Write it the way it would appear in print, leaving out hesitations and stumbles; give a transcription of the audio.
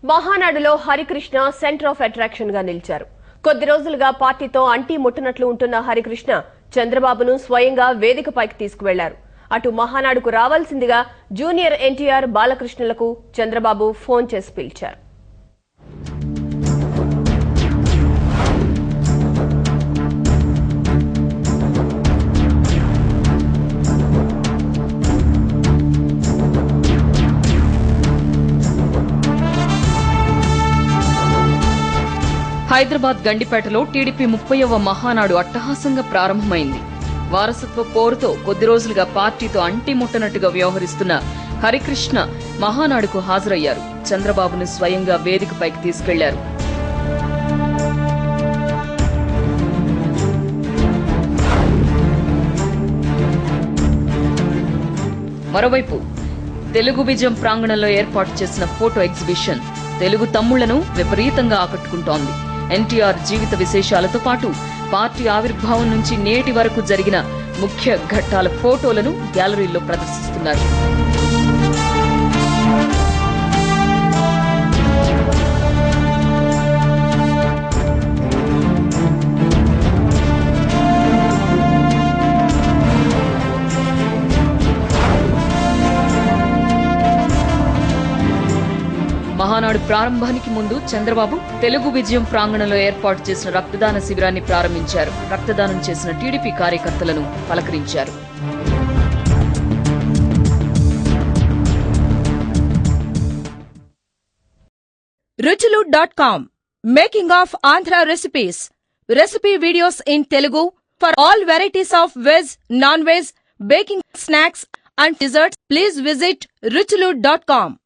మహానాడులో Harikrishna centre of attraction గా నిలిచారు. కొద్ది రోజులుగా పార్టీతో అంటీ ముట్టనట్లు ఉంటున్న హరికృష్ణ చంద్రబాబును స్వయంగా వేదికపైకి తీసుకువెళ్లారు. అటు మహానాడుకు రావాల్సిందిగా జూనియర్ ఎన్టీఆర్, బాలకృష్ణలకు చంద్రబాబు ఫోన్ చేసి పిలిచారు. హైదరాబాద్ గండిపేటలో టీడీపీ 30వ మహానాడు అట్టహాసంగా ప్రారంభమైంది. వారసత్వ పోరుతో కొద్ది రోజులుగా పార్టీతో అంటిముట్టనట్టుగా వ్యవహరిస్తున్న హరికృష్ణ మహానాడుకు హాజరయ్యారు. చంద్రబాబును స్వయంగా వేదికపైకి తీసుకెళ్లారు. మరోవైపు తెలుగు విజయం ప్రాంగణంలో ఏర్పాటు చేసిన ఫోటో ఎగ్జిబిషన్ తెలుగు తమ్ముళ్లను విపరీతంగా ఆకట్టుకుంటోంది. ఎన్టీఆర్ జీవిత విశేషాలతో పాటు పార్టీ ఆవిర్భావం నుంచి నేటి వరకు జరిగిన ముఖ్య ఘట్టాల ఫోటోలను గ్యాలరీలో ప్రదర్శిస్తున్నారు. మహానాడు ప్రారంభానికి ముందు చంద్రబాబు తెలుగు విజయం ప్రాంగణంలో ఏర్పాటు చేసిన రక్తదాన శిబిరాన్ని ప్రారంభించారు. రక్తదానం చేసిన టీడీపీ కార్యకర్తలను పలకరించారు. ruchulu.com Making of Andhra recipes. Recipe videos in Telugu for all varieties of veg, non-veg, baking snacks and desserts. Please visit ruchulu.com.